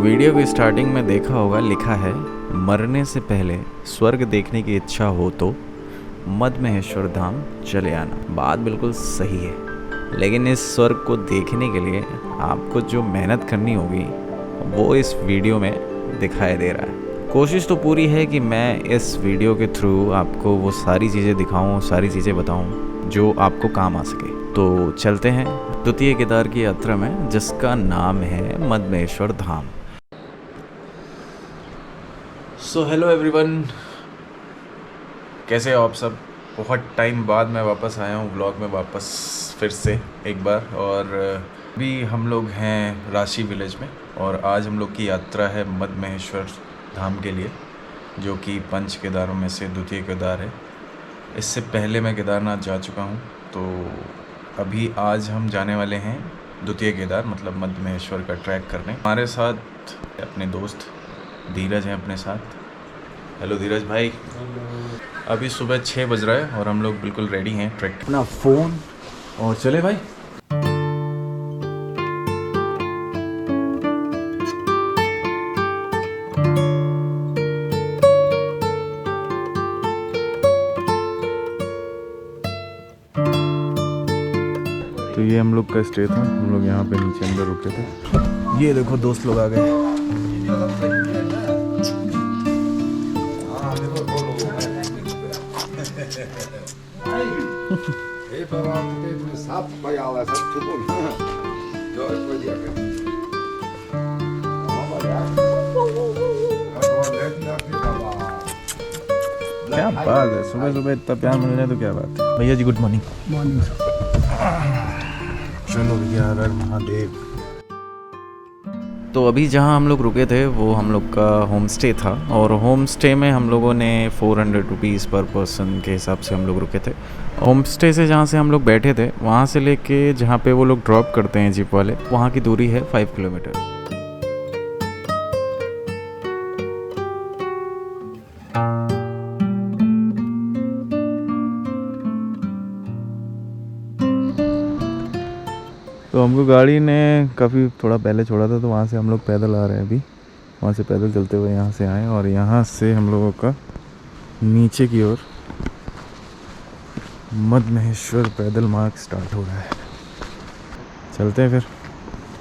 Video की starting में देखा होगा, लिखा है मरने से पहले स्वर्ग देखने की इच्छा हो तो मद महेश्वर धाम चले आना। बात बिल्कुल सही है, लेकिन इस स्वर्ग को देखने के लिए आपको जो मेहनत करनी होगी वो इस वीडियो में दिखाई दे रहा है। कोशिश तो पूरी है कि मैं इस वीडियो के थ्रू आपको वो सारी चीज़ें दिखाऊं, सारी चीज़ें बताऊं जो आपको काम आ सके। तो चलते हैं द्वितीय केदार की यात्रा में, जिसका नाम है मद महेश्वर धाम। सो हेलो एवरीवन, कैसे हो आप सब। बहुत टाइम बाद मैं वापस आया हूँ व्लॉग में, वापस फिर से एक बार। और अभी हम लोग हैं राशि विलेज में, और आज हम लोग की यात्रा है मद महेश्वर धाम के लिए, जो कि पंच केदारों में से द्वितीय केदार है। इससे पहले मैं केदारनाथ जा चुका हूँ, तो अभी आज हम जाने वाले हैं द्वितीय केदार, मतलब मद महेश्वर का ट्रैक करने। हमारे साथ अपने दोस्त धीरज हैं अपने साथ। हेलो धीरज भाई। अभी सुबह 6 बज रहा है और हम लोग बिल्कुल रेडी हैं ट्रैक। अपना फ़ोन और चले भाई। तो ये हम लोग का स्टे था, हम लोग यहाँ पे नीचे अंदर रुके थे। ये देखो दोस्त लोग आ गए। क्या बात है, सुबह सुबह इतना प्यार मिलने तो क्या बात है। भैया जी गुड मॉर्निंग। मॉर्निंग। चलो भैया, हर हर महादेव। तो अभी जहाँ हम लोग रुके थे वो हम लोग का होम स्टे था, और होम स्टे में हम लोगों ने 400 रुपीज़ पर पर्सन के हिसाब से हम लोग रुके थे। होम स्टे से जहाँ से हम लोग बैठे थे वहाँ से लेके जहाँ पे वो लोग ड्रॉप करते हैं जीप वाले, वहाँ की दूरी है 5 किलोमीटर। तो हमको गाड़ी ने काफ़ी थोड़ा पहले छोड़ा था, तो वहाँ से हम लोग पैदल आ रहे हैं अभी। वहाँ से पैदल चलते हुए यहाँ से आए, और यहाँ से हम लोगों का नीचे की ओर मद महेश्वर पैदल मार्ग स्टार्ट हो रहा है। चलते हैं फिर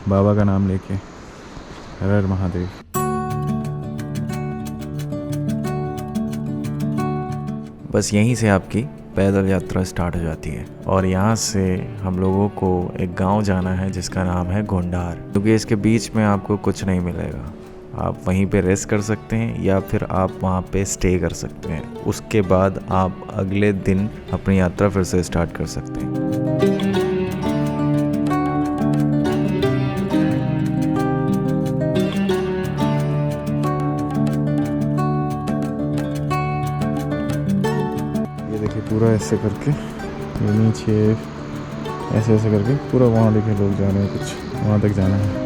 बाबा का नाम लेके। हर हर महादेव। बस यहीं से आपकी पैदल यात्रा स्टार्ट हो जाती है, और यहाँ से हम लोगों को एक गांव जाना है जिसका नाम है गोंडार। क्योंकि इसके बीच में आपको कुछ नहीं मिलेगा, आप वहीं पे रेस्ट कर सकते हैं या फिर आप वहाँ पे स्टे कर सकते हैं। उसके बाद आप अगले दिन अपनी यात्रा फिर से स्टार्ट कर सकते हैं। ये देखिए पूरा ऐसे करके, ये नीचे ऐसे ऐसे करके पूरा वहाँ देखे लोग जा रहे हैं, कुछ वहाँ तक जाना है।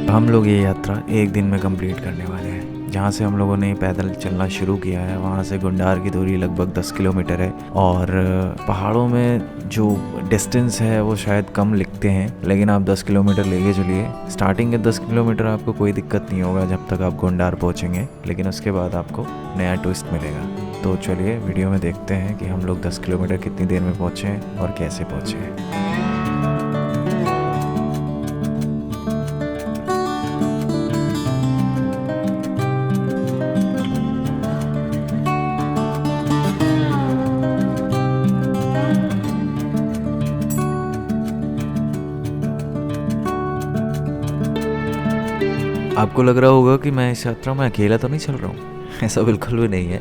हम लोग ये यात्रा एक दिन में कंप्लीट करने वाले हैं। जहाँ से हम लोगों ने पैदल चलना शुरू किया है वहाँ से गुंडार की दूरी लगभग 10 किलोमीटर है, और पहाड़ों में जो डिस्टेंस है वो शायद कम लिखते हैं, लेकिन आप 10 किलोमीटर लेके चलिए। स्टार्टिंग के 10 किलोमीटर आपको कोई दिक्कत नहीं होगा जब तक आप गुंडार पहुँचेंगे, लेकिन उसके बाद आपको नया ट्विस्ट मिलेगा। तो चलिए वीडियो में देखते हैं कि हम लोग 10 किलोमीटर कितनी देर में पहुँचे हैं और कैसे पहुँचे हैं। आपको लग रहा होगा कि मैं इस यात्रा में अकेला तो नहीं चल रहा हूँ। ऐसा बिल्कुल भी नहीं है।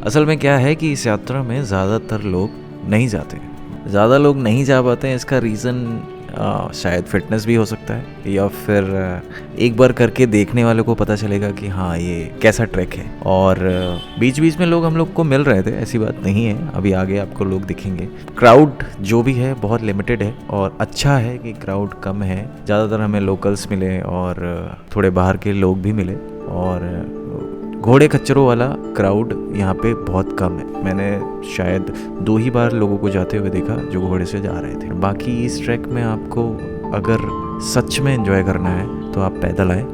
असल में क्या है कि इस यात्रा में ज़्यादातर लोग नहीं जाते, ज़्यादा लोग नहीं जा पाते हैं। इसका रीज़न शायद फिटनेस भी हो सकता है, या फिर एक बार करके देखने वाले को पता चलेगा कि हाँ ये कैसा ट्रैक है। और बीच बीच में लोग हम लोग को मिल रहे थे, ऐसी बात नहीं है। अभी आगे आपको लोग दिखेंगे। क्राउड जो भी है बहुत लिमिटेड है, और अच्छा है कि क्राउड कम है। ज़्यादातर हमें लोकल्स मिले और थोड़े बाहर के लोग भी मिले, और घोड़े खच्चरों वाला क्राउड यहाँ पे बहुत कम है। मैंने शायद 2 ही बार लोगों को जाते हुए देखा जो घोड़े से जा रहे थे। बाकी इस ट्रैक में आपको अगर सच में एंजॉय करना है तो आप पैदल आएँ,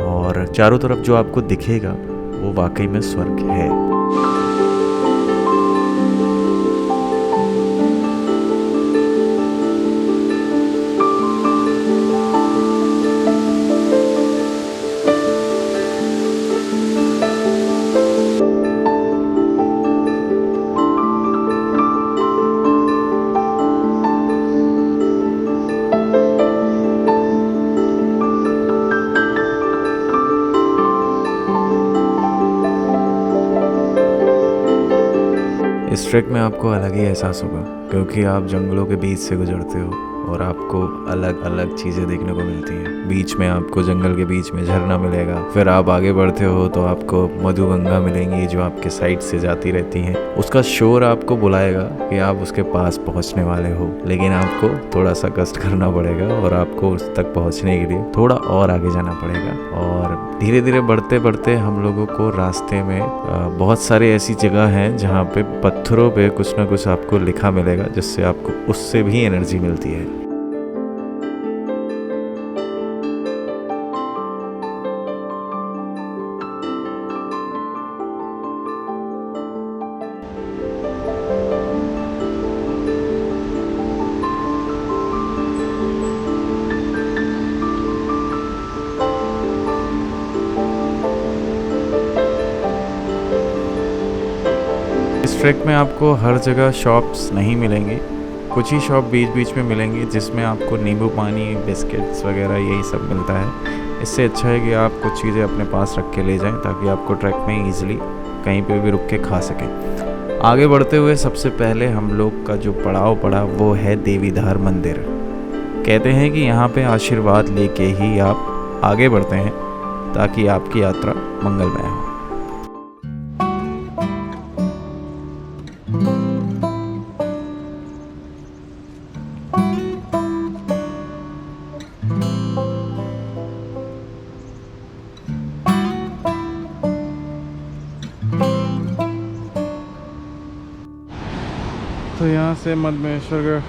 और चारों तरफ जो आपको दिखेगा वो वाकई में स्वर्ग है। इस ट्रैक में आपको अलग ही एहसास होगा, क्योंकि आप जंगलों के बीच से गुजरते हो और आपको अलग अलग चीज़ें देखने को मिलती हैं। बीच में आपको जंगल के बीच में झरना मिलेगा, फिर आप आगे बढ़ते हो तो आपको मधुगंगा मिलेंगी जो आपके साइड से जाती रहती हैं। उसका शोर आपको बुलाएगा कि आप उसके पास पहुंचने वाले हो, लेकिन आपको थोड़ा सा कष्ट करना पड़ेगा और आपको उस तक पहुंचने के लिए थोड़ा और आगे जाना पड़ेगा। और धीरे धीरे बढ़ते बढ़ते हम लोगों को रास्ते में बहुत सारी ऐसी जगह हैं जहाँ पे पत्थरों पे कुछ ना कुछ आपको लिखा मिलेगा, जिससे आपको उससे भी एनर्जी मिलती है। इस ट्रैक में आपको हर जगह शॉप्स नहीं मिलेंगी, कुछ ही शॉप बीच बीच में मिलेंगी जिसमें आपको नींबू पानी, बिस्किट्स वगैरह यही सब मिलता है। इससे अच्छा है कि आप कुछ चीज़ें अपने पास रख के ले जाएं ताकि आपको ट्रैक में ईजिली कहीं पे भी रुक के खा सकें। आगे बढ़ते हुए सबसे पहले हम लोग का जो पड़ाव पड़ा वो है देवीधार मंदिर। कहते हैं कि यहाँ पे आशीर्वाद लेके ही आप आगे बढ़ते हैं ताकि आपकी यात्रा मंगलमय हो। तो यहाँ से मधमेश्वर का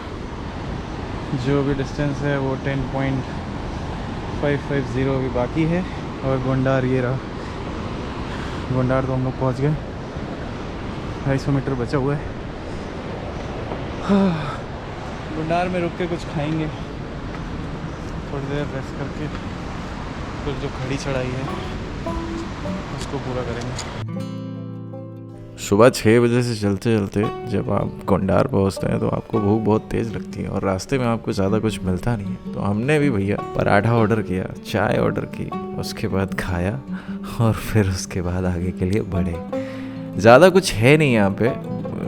जो भी डिस्टेंस है वो 10.550 अभी बाकी है, और गोंडार ये रहा। गोंडार तो हम लोग पहुँच गए, 250 मीटर बचा हुआ है। गोंडार में रुक के कुछ खाएंगे, थोड़ी देर रेस्ट करके फिर जो खड़ी चढ़ाई है उसको पूरा करेंगे। सुबह 6 बजे से चलते चलते जब आप गोंडार पहुंचते हैं तो आपको भूख बहुत तेज़ लगती है, और रास्ते में आपको ज़्यादा कुछ मिलता नहीं है। तो हमने भी भैया पराठा ऑर्डर किया, चाय ऑर्डर की, उसके बाद खाया और फिर उसके बाद आगे के लिए बढ़े। ज़्यादा कुछ है नहीं यहाँ पे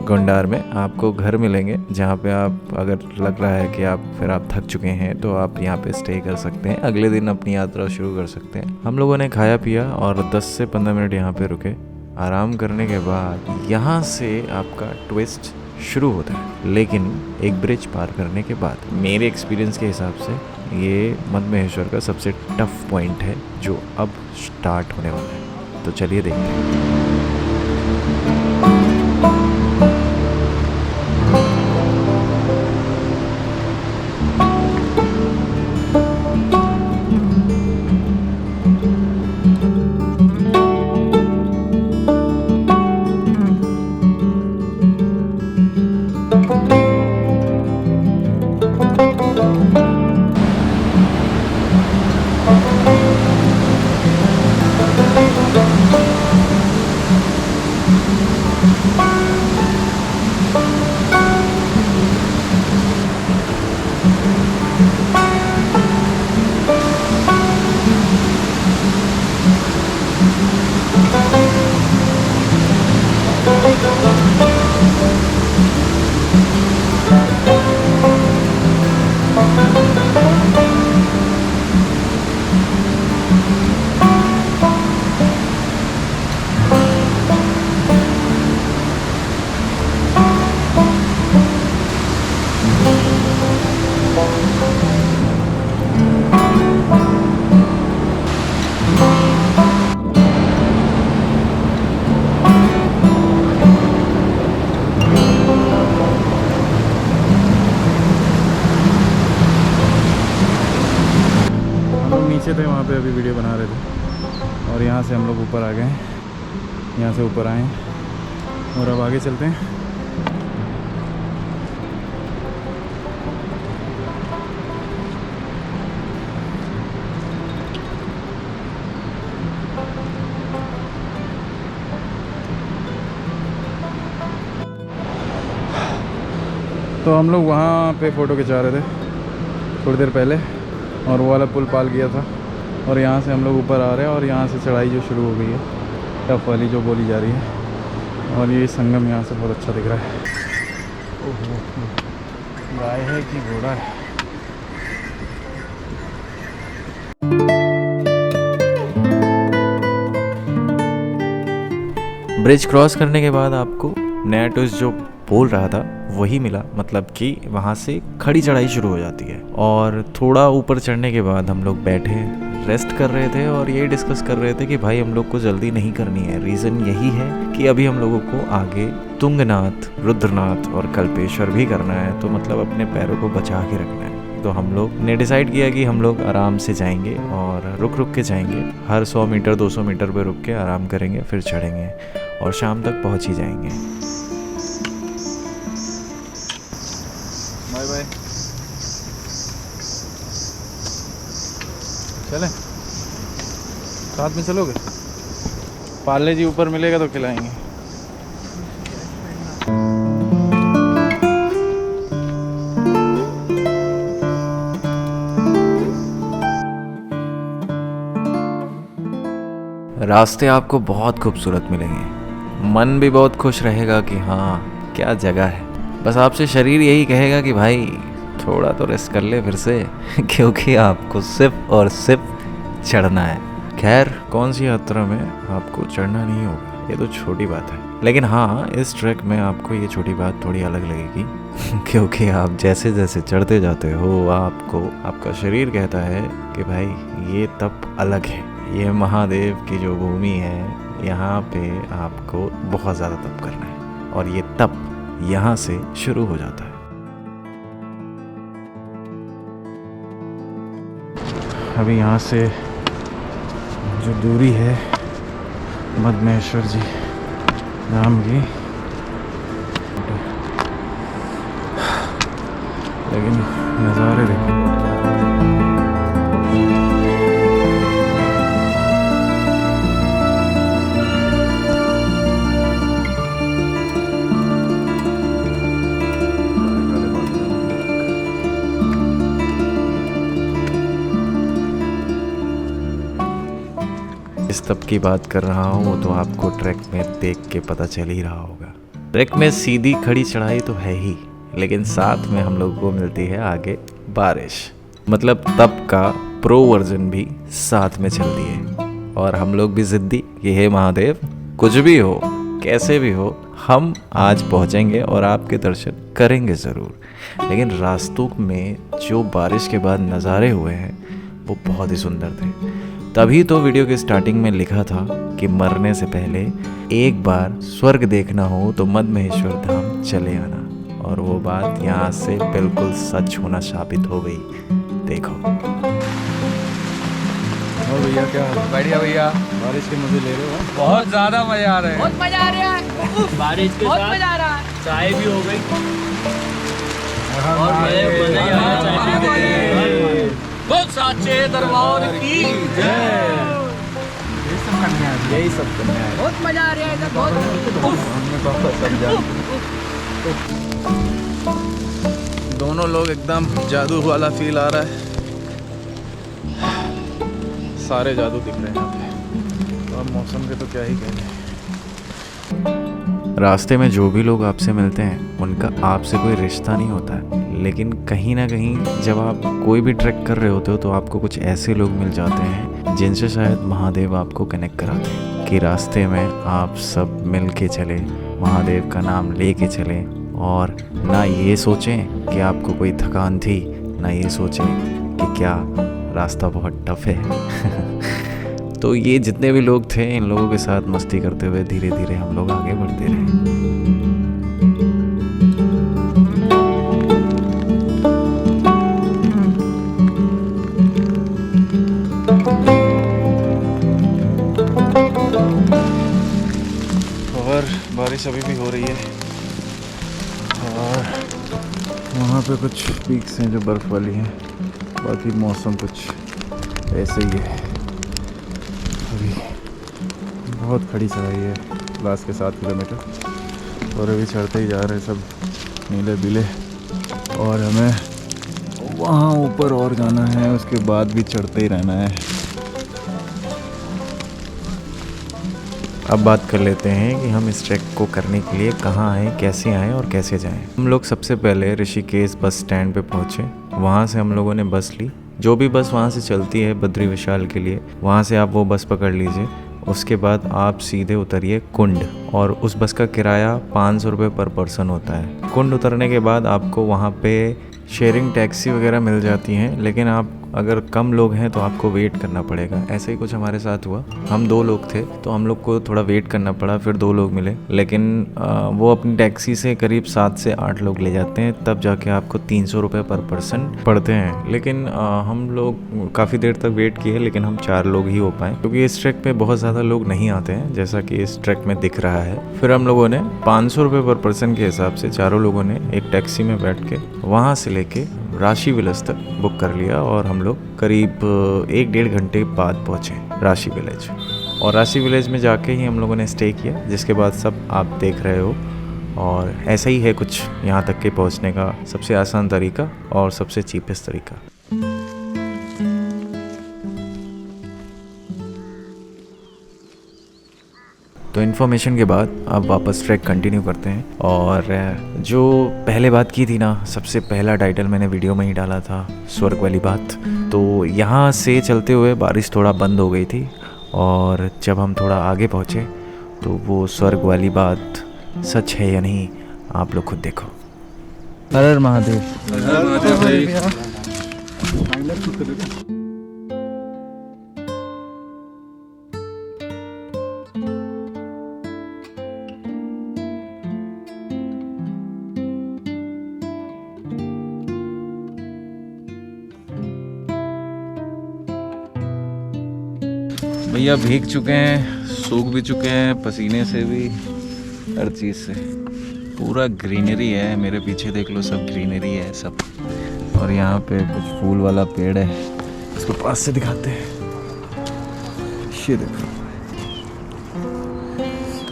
गोंडार में। आपको घर मिलेंगे जहाँ पे आप, अगर लग रहा है कि आप थक चुके हैं तो आप यहाँ पे स्टे कर सकते हैं, अगले दिन अपनी यात्रा शुरू कर सकते हैं। हम लोगों ने खाया पिया और 10 से 15 मिनट यहाँ पे रुके। आराम करने के बाद यहाँ से आपका ट्विस्ट शुरू होता है, लेकिन एक ब्रिज पार करने के बाद। मेरे एक्सपीरियंस के हिसाब से ये मधमेश्वर का सबसे टफ पॉइंट है जो अब स्टार्ट होने वाला है। तो चलिए देखते हैं। नीचे थे वहाँ पे अभी वीडियो बना रहे थे और यहाँ से हम लोग ऊपर आ गए हैं, यहाँ से ऊपर आए हैं और अब आगे चलते हैं। तो हम लोग वहाँ पे फ़ोटो खिंचा रहे थे थोड़ी देर पहले और वो वाला पुल पार किया था और यहाँ से हम लोग ऊपर आ रहे हैं और यहाँ से चढ़ाई जो शुरू हो गई है, टफ वाली जो बोली जा रही है। और ये संगम यहाँ से बहुत अच्छा दिख रहा है। ओहो, गाय है कि घोड़ा है? ब्रिज क्रॉस करने के बाद आपको नया ट्विस्ट जो बोल रहा था वही मिला, मतलब कि वहाँ से खड़ी चढ़ाई शुरू हो जाती है। और थोड़ा ऊपर चढ़ने के बाद हम लोग बैठे रेस्ट कर रहे थे और ये डिस्कस कर रहे थे कि भाई हम लोग को जल्दी नहीं करनी है। रीज़न यही है कि अभी हम लोगों को आगे तुंगनाथ, रुद्रनाथ और कल्पेश्वर भी करना है, तो मतलब अपने पैरों को बचा के रखना है। तो हम लोग ने डिसाइड किया कि हम लोग आराम से जाएंगे और रुक रुक के जाएंगे, हर 100 मीटर 200 मीटर पे रुक के आराम करेंगे, फिर चढ़ेंगे और शाम तक पहुँच ही जाएंगे। Bye bye. चलें साथ में, चलोगे? पार्ले जी ऊपर मिलेगा तो खिलाएंगे। रास्ते आपको बहुत खूबसूरत मिलेंगे, मन भी बहुत खुश रहेगा कि हाँ क्या जगह है। बस आपसे शरीर यही कहेगा कि भाई थोड़ा तो रेस्ट कर ले फिर से क्योंकि आपको सिर्फ और सिर्फ चढ़ना है। खैर कौन सी यात्रा में आपको चढ़ना नहीं होगा ये तो छोटी बात है, लेकिन हाँ इस ट्रैक में आपको ये छोटी बात थोड़ी अलग लगेगी क्योंकि आप जैसे जैसे चढ़ते जाते हो आपको आपका शरीर कहता है कि भाई ये तप अलग है, ये महादेव की जो भूमि है, यहाँ पे आपको बहुत ज़्यादा तप करना है और ये तप यहाँ से शुरू हो जाता है। अभी यहाँ से जो दूरी है मद्महेश्वर जी धाम की, लेकिन नज़ारे देखो। इस तप की बात कर रहा हूँ वो तो आपको ट्रैक में देख के पता चल ही रहा होगा। ट्रैक में सीधी खड़ी चढ़ाई तो है ही, लेकिन साथ में हम लोग को मिलती है आगे बारिश, मतलब तप का प्रो वर्जन भी साथ में चलती है। और हम लोग भी जिद्दी कि हे महादेव कुछ भी हो कैसे भी हो हम आज पहुँचेंगे और आपके दर्शन करेंगे ज़रूर। लेकिन रास्तों में जो बारिश के बाद नज़ारे हुए हैं वो बहुत ही सुंदर थे। तभी तो वीडियो के स्टार्टिंग में लिखा था कि मरने से पहले एक बार स्वर्ग देखना हो तो मद्महेश्वर धाम चले आना, और वो बात यहाँ से बिल्कुल सच होना साबित हो गई। देखो और भैया क्या बढ़िया भैया, बारिश के मजे ले रहे हो? बहुत ज्यादा मजा आ रहा है। बहुत मजा आ रहा है, बारिश के बहुत साथ मजा आ रहा है। चाय भी हो गई और मजा ही आया चाय पी के। बहुत साचे दरबार की जय। यही सब करना है। बहुत मजा आ रहा है इधर, बहुत। हमने पापा सब दोनों लोग एकदम जादू वाला फील आ रहा है, सारे जादू दिख रहे हैं यहाँ पे। तो अब मौसम के तो क्या ही कहने। रास्ते में जो भी लोग आपसे मिलते हैं उनका आपसे कोई रिश्ता नहीं होता है, लेकिन कहीं ना कहीं जब आप कोई भी ट्रैक कर रहे होते हो तो आपको कुछ ऐसे लोग मिल जाते हैं जिनसे शायद महादेव आपको कनेक्ट कराते हैं कि रास्ते में आप सब मिल के चले, महादेव का नाम ले के चले, और ना ये सोचें कि आपको कोई थकान थी, ना ये सोचें कि क्या रास्ता बहुत टफ है तो ये जितने भी लोग थे इन लोगों के साथ मस्ती करते हुए धीरे धीरे हम लोग आगे बढ़ते रहे। और बारिश अभी भी हो रही है और वहाँ पे कुछ पीक्स हैं जो बर्फ़ वाली हैं, बाकी मौसम कुछ ऐसे ही है। अभी बहुत खड़ी चढ़ाई है, लास्ट के 7 किलोमीटर और अभी चढ़ते ही जा रहे हैं सब नीले बिले और हमें वहाँ ऊपर और जाना है, उसके बाद भी चढ़ते ही रहना है। अब बात कर लेते हैं कि हम इस ट्रैक को करने के लिए कहाँ आए, कैसे आए और कैसे जाएं। हम लोग सबसे पहले ऋषिकेश बस स्टैंड पे पहुँचे, वहाँ से हम लोगों ने बस ली। जो भी बस वहाँ से चलती है बद्री विशाल के लिए, वहाँ से आप वो बस पकड़ लीजिए। उसके बाद आप सीधे उतरिए कुंड और उस बस का किराया 500 रुपये पर पर्सन होता है। कुंड उतरने के बाद आपको वहाँ पे शेयरिंग टैक्सी वगैरह मिल जाती हैं, लेकिन आप अगर कम लोग हैं तो आपको वेट करना पड़ेगा। ऐसे ही कुछ हमारे साथ हुआ, हम 2 लोग थे तो हम लोग को थोड़ा वेट करना पड़ा, फिर 2 लोग मिले, लेकिन वो अपनी टैक्सी से करीब 7 से 8 लोग ले जाते हैं, तब जाके आपको 300 रुपये पर पर्सन पड़ते हैं। लेकिन हम लोग काफ़ी देर तक वेट किए, लेकिन हम 4 लोग ही हो पाए क्योंकि इस ट्रैक पे बहुत ज़्यादा लोग नहीं आते हैं, जैसा कि इस ट्रैक में दिख रहा है। फिर हम लोगों ने 500 रुपये पर पर्सन के हिसाब से चारों लोगों ने एक टैक्सी में बैठ के वहाँ से लेके राशि विलेज तक बुक कर लिया और हम लोग करीब 1-1.5 घंटे बाद पहुँचे राशि विलेज। और राशि विलेज में जाके ही हम लोगों ने स्टे किया, जिसके बाद सब आप देख रहे हो। और ऐसा ही है कुछ यहाँ तक के पहुँचने का सबसे आसान तरीका और सबसे चीपेस्ट तरीका। तो इन्फॉर्मेशन के बाद अब वापस ट्रैक कंटिन्यू करते हैं। और जो पहले बात की थी ना, सबसे पहला टाइटल मैंने वीडियो में ही डाला था, स्वर्ग वाली बात। तो यहाँ से चलते हुए बारिश थोड़ा बंद हो गई थी और जब हम थोड़ा आगे पहुँचे तो वो स्वर्ग वाली बात सच है या नहीं, आप लोग खुद देखो। हर हर महादेव। भैया भीग चुके हैं, सूख भी चुके हैं, पसीने से भी, हर चीज़ से। पूरा ग्रीनरी है, मेरे पीछे देख लो, सब ग्रीनरी है सब। और यहाँ पे कुछ फूल वाला पेड़ है, इसको पास से दिखाते हैं, ये देखो।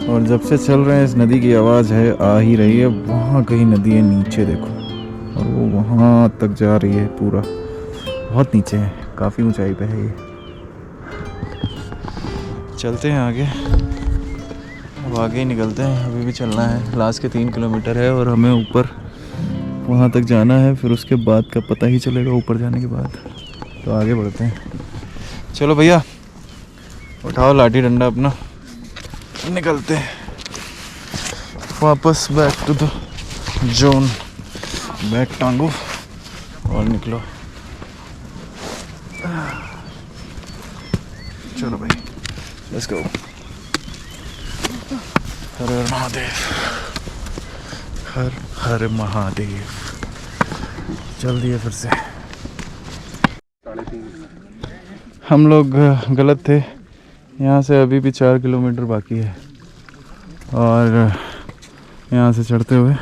और जब से चल रहे हैं इस नदी की आवाज़ है, आ ही रही है। वहाँ कहीं नदी है, नीचे देखो, और वो वहाँ तक जा रही है, पूरा बहुत नीचे है, काफ़ी ऊंचाई पे है ये। चलते हैं आगे, अब आगे ही निकलते हैं। अभी भी चलना है, लास्ट के 3 किलोमीटर है और हमें ऊपर वहाँ तक जाना है, फिर उसके बाद का पता ही चलेगा ऊपर जाने के बाद। तो आगे बढ़ते हैं। चलो भैया उठाओ लाठी डंडा अपना, निकलते हैं वापस back to the zone. Bag टांगो और निकलो। चलो भाई, लेट्स गो। हर हर महादेव, हर हर महादेव। चल दिए फिर से। हम लोग गलत थे, यहाँ से अभी भी 4 किलोमीटर बाकी है और यहाँ से चढ़ते हुए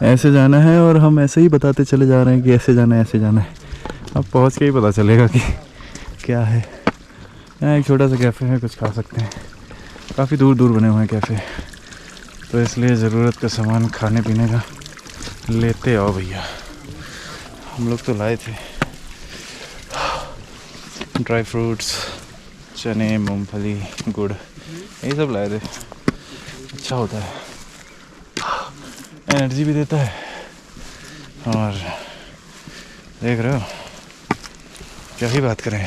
ऐसे जाना है और हम ऐसे ही बताते चले जा रहे हैं कि ऐसे जाना है, ऐसे जाना है। अब पहुँच के ही पता चलेगा कि क्या है। यहाँ एक छोटा सा कैफ़े है, कुछ खा सकते हैं। काफ़ी दूर दूर बने हुए हैं कैफ़े, तो इसलिए ज़रूरत का सामान खाने पीने का लेते आओ भैया। हम लोग तो लाए थे ड्राई फ्रूट्स, चने, मूंगफली, गुड़, यही सब लाए थे। अच्छा होता है, एनर्जी भी देता है। और देख रहे हो, क्या ही बात करें।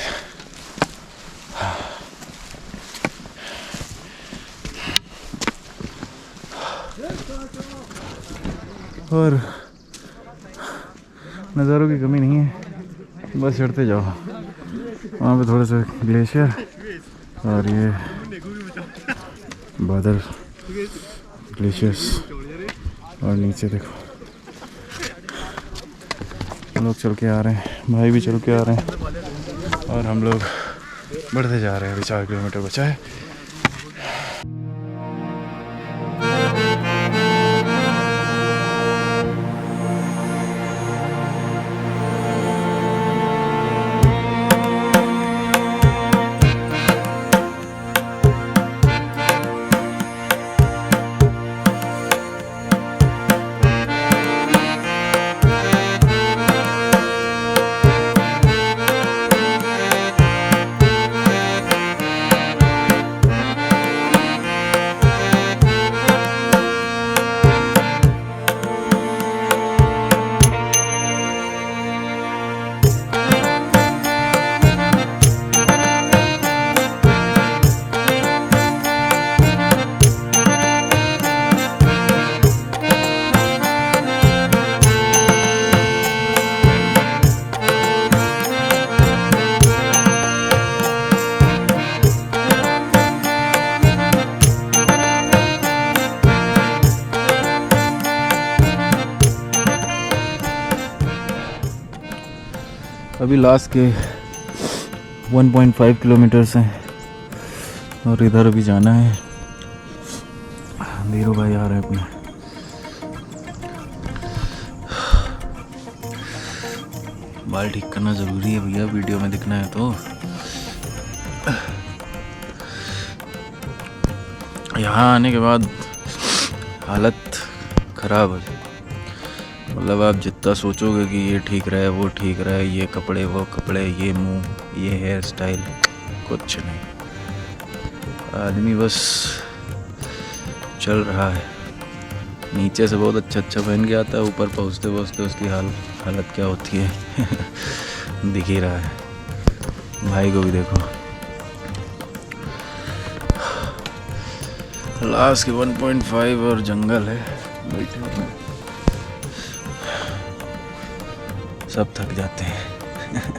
और नज़ारों की कमी नहीं है, बस चढ़ते जाओ। वहाँ पे थोड़ा सा ग्लेशियर और ये बादल, ग्लेशियर्स, और नीचे देखो हम लोग चल के आ रहे हैं, भाई भी चल के आ रहे हैं और हम लोग बढ़ते जा रहे हैं, अभी 4 किलोमीटर बचा है। अभी लास्ट के 1.5 किलोमीटर्स हैं और इधर अभी जाना है। धीरू भाई आ रहे हैं अपने। बाल ठीक करना ज़रूरी है भैया, वीडियो में दिखना है तो। यहाँ आने के बाद हालत ख़राब है। मतलब आप जितना सोचोगे कि ये ठीक रहे, वो ठीक रहे, ये कपड़े, वो कपड़े, ये मुंह, ये हेयर स्टाइल, कुछ नहीं। आदमी बस चल रहा है। नीचे से बहुत अच्छा अच्छा पहन के आता है, ऊपर पहुँचते पहुँचते उसकी हालत क्या होती है दिख ही रहा है। भाई को भी देखो, लास्ट के 1.5 और जंगल है, बैठे सब थक जाते हैं।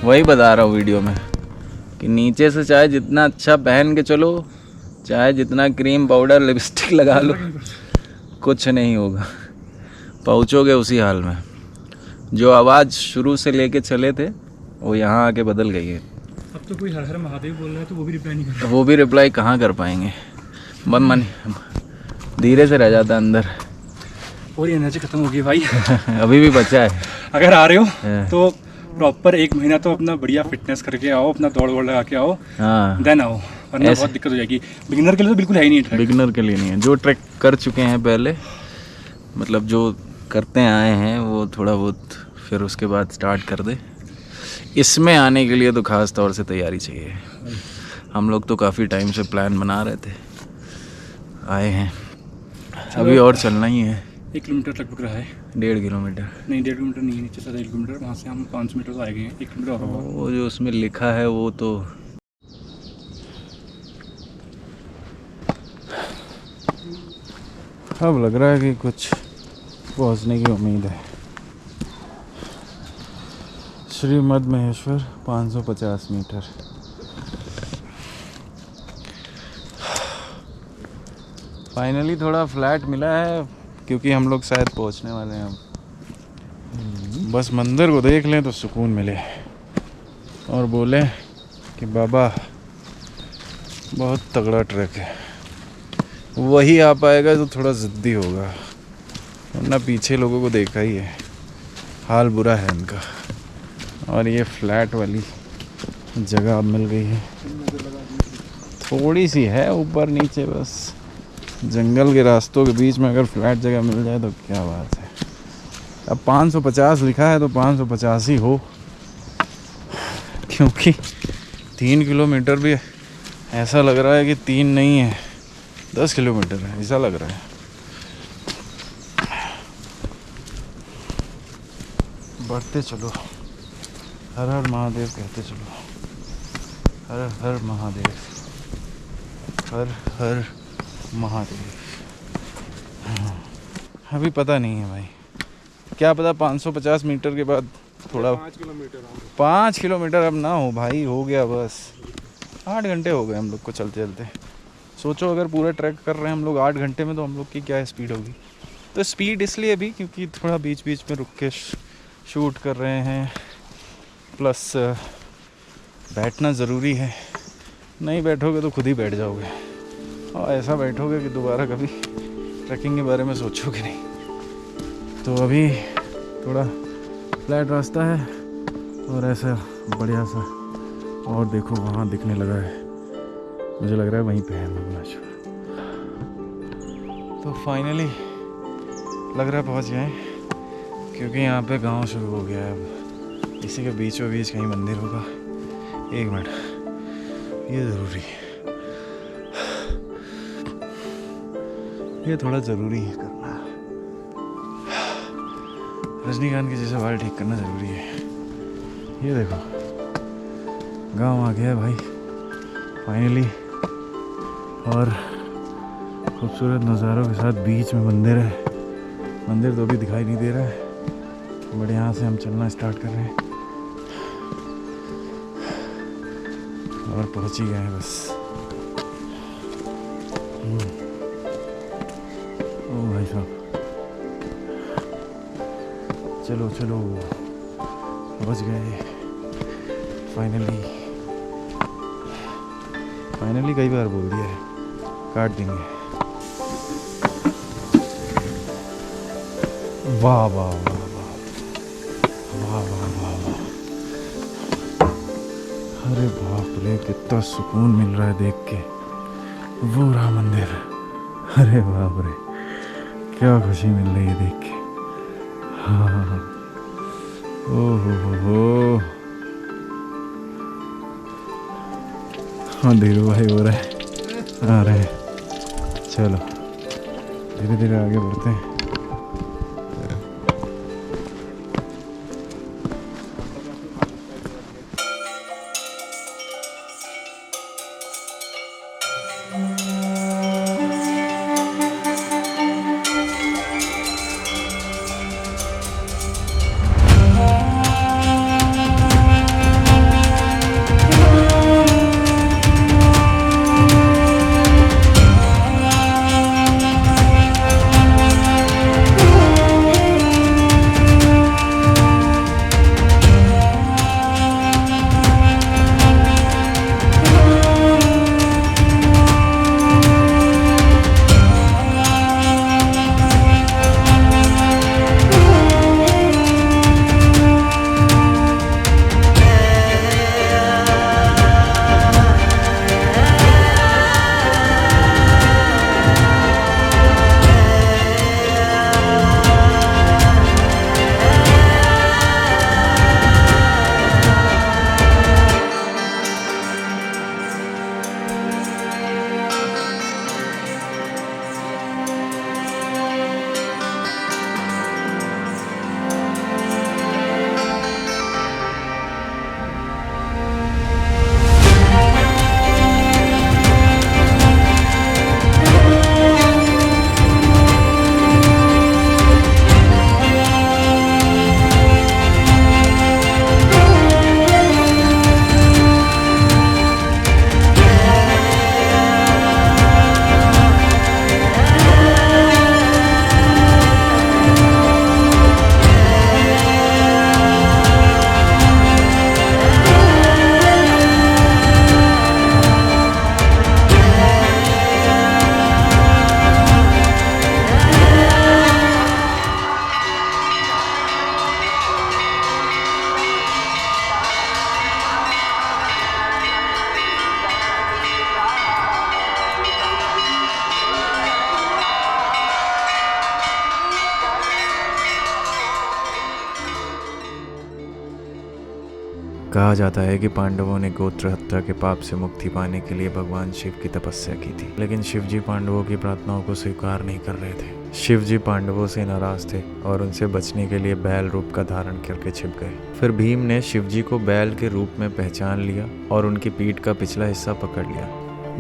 वही बता रहा हूँ वीडियो में कि नीचे से चाहे जितना अच्छा पहन के चलो, चाहे जितना क्रीम पाउडर लिपस्टिक लगा लो, कुछ नहीं होगा, पहुँचोगे उसी हाल में। जो आवाज़ शुरू से लेके चले थे वो यहाँ आके बदल गई है। अब तो कोई हर हर महादेव बोल रहा है तो वो भी रिप्लाई नहीं कर रहा। वो भी रिप्लाई कहाँ कर पाएंगे, मन धीरे से रह जाता अंदर। और एनर्जी खत्म हो गई भाई। अभी भी बचा है। अगर आ रहे हो तो प्रॉपर 1 महीना तो अपना बढ़िया फिटनेस करके आओ, अपना दौड़ लगा के आओ, हाँ देन आओ, वरना बहुत दिक्कत हो जाएगी। बिगिनर के लिए तो बिल्कुल है ही नहीं ट्रैक। बिगिनर के लिए नहीं है। जो ट्रैक कर चुके हैं पहले, मतलब जो करते आए हैं, वो थोड़ा बहुत फिर उसके बाद स्टार्ट कर दे। इसमें आने के लिए तो ख़ास तौर से तैयारी चाहिए। हम लोग तो काफ़ी टाइम से प्लान बना रहे थे, आए हैं, अभी और चलना ही है। 1 किलोमीटर लगभग रहा है। 1.5 किलोमीटर नहीं, 1.5 किलोमीटर नहीं है, नीचे से 1 किलोमीटर, वहाँ से हम 5 मीटर तो आए गए हैं। 1 किलोमीटर और होगा। वो जो उसमें लिखा है वो तो अब लग रहा है कि कुछ पहुंचने की उम्मीद है। श्री मद महेश्वर 550 मीटर। फाइनली थोड़ा फ्लैट मिला है, क्योंकि हम लोग शायद पहुंचने वाले हैं अब। बस मंदिर को देख लें तो सुकून मिले और बोले कि बाबा बहुत तगड़ा ट्रैक है। वही आ पाएगा जो थोड़ा ज़िद्दी होगा, वरना पीछे लोगों को देखा ही है, हाल बुरा है इनका। और ये फ्लैट वाली जगह अब मिल गई है, थोड़ी सी है ऊपर नीचे, बस जंगल के रास्तों के बीच में अगर फ्लैट जगह मिल जाए तो क्या बात है। अब 550 लिखा है तो 550 ही हो, क्योंकि 3 किलोमीटर भी ऐसा लग रहा है कि 3 नहीं है, 10 किलोमीटर है, ऐसा लग रहा है। बढ़ते चलो, हर हर महादेव कहते चलो, हर हर महादेव, हर हर महादेव। अभी पता नहीं है भाई, क्या पता 550 मीटर के बाद थोड़ा 5 किलोमीटर अब ना हो भाई, हो गया बस। 8 घंटे हो गए हम लोग को चलते चलते। सोचो अगर पूरा ट्रैक कर रहे हैं हम लोग 8 घंटे में, तो हम लोग की क्या स्पीड होगी। तो स्पीड इसलिए भी क्योंकि थोड़ा बीच बीच में रुक के शूट कर रहे हैं, प्लस बैठना ज़रूरी है, नहीं बैठोगे तो खुद ही बैठ जाओगे और ऐसा बैठोगे कि दोबारा कभी ट्रैकिंग के बारे में सोचोगे नहीं। तो अभी थोड़ा फ्लैट रास्ता है और ऐसा बढ़िया सा, और देखो वहाँ दिखने लगा है, मुझे लग रहा है वहीं पे है मदमहेश्वर। तो फाइनली लग रहा है पहुँच गए, क्योंकि यहाँ पे गांव शुरू हो गया है। अब इसी के बीचों बीच कहीं मंदिर होगा। एक मिनट, ये ज़रूरी है, ये थोड़ा ज़रूरी है करना। रजनीकांत के जैसे बाल ठीक करना ज़रूरी है। ये देखो गांव आ गया है भाई फाइनली, और खूबसूरत नज़ारों के साथ बीच में मंदिर है। मंदिर तो अभी दिखाई नहीं दे रहा है, बट यहाँ से हम चलना स्टार्ट कर रहे हैं और पहुँच ही गए हैं बस। ओ भाई साहब, चलो चलो पहुँच गए फाइनली। फाइनली कई बार बोल दिया है, काट देंगे। वाह वाह वाह वाह वाह वाह वाह, अरे बाप रे कितना सुकून मिल रहा है देख के। वो रहा मंदिर, अरे बाप रे क्या खुशी मिल रही है देख के। हाँ ओहो, हाँ धीरू भाई हो रहा है, आ रहे हैं। चलो धीरे धीरे आगे बढ़ते हैं। कहा जाता है कि पांडवों ने गोत्र हत्या के पाप से मुक्ति पाने के लिए भगवान शिव की तपस्या की थी, लेकिन शिव जी पांडवों की प्रार्थनाओं को स्वीकार नहीं कर रहे थे। शिव जी पांडवों से नाराज थे और उनसे बचने के लिए बैल रूप का धारण करके छिप गए। फिर भीम ने शिव जी को बैल के रूप में पहचान लिया और उनकी पीठ का पिछला हिस्सा पकड़ लिया,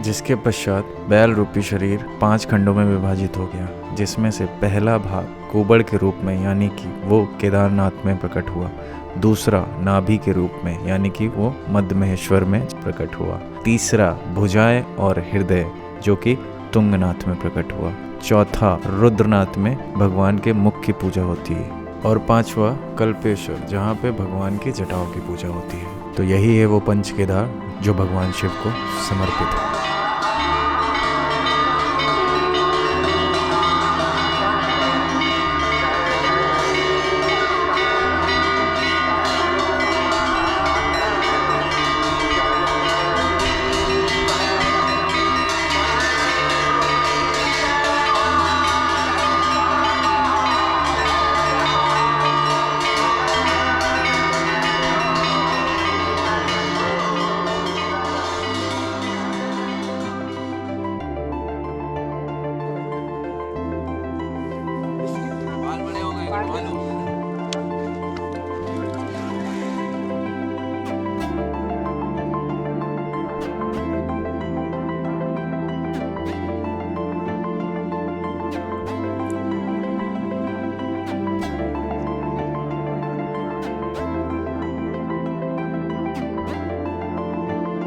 जिसके पश्चात बैल रूपी शरीर 5 खंडों में विभाजित हो गया, जिसमें से पहला भाग कुबड़ के रूप में यानी कि वो केदारनाथ में प्रकट हुआ, दूसरा नाभि के रूप में यानी कि वो मदमहेश्वर में प्रकट हुआ, तीसरा भुजाएं और हृदय जो कि तुंगनाथ में प्रकट हुआ, चौथा रुद्रनाथ में भगवान के मुख की पूजा होती है, और 5वां कल्पेश्वर, जहाँ पे भगवान की जटाओं की पूजा होती है। तो यही है वो पंच केदार जो भगवान शिव को समर्पित है। बाल बड़े हो गए,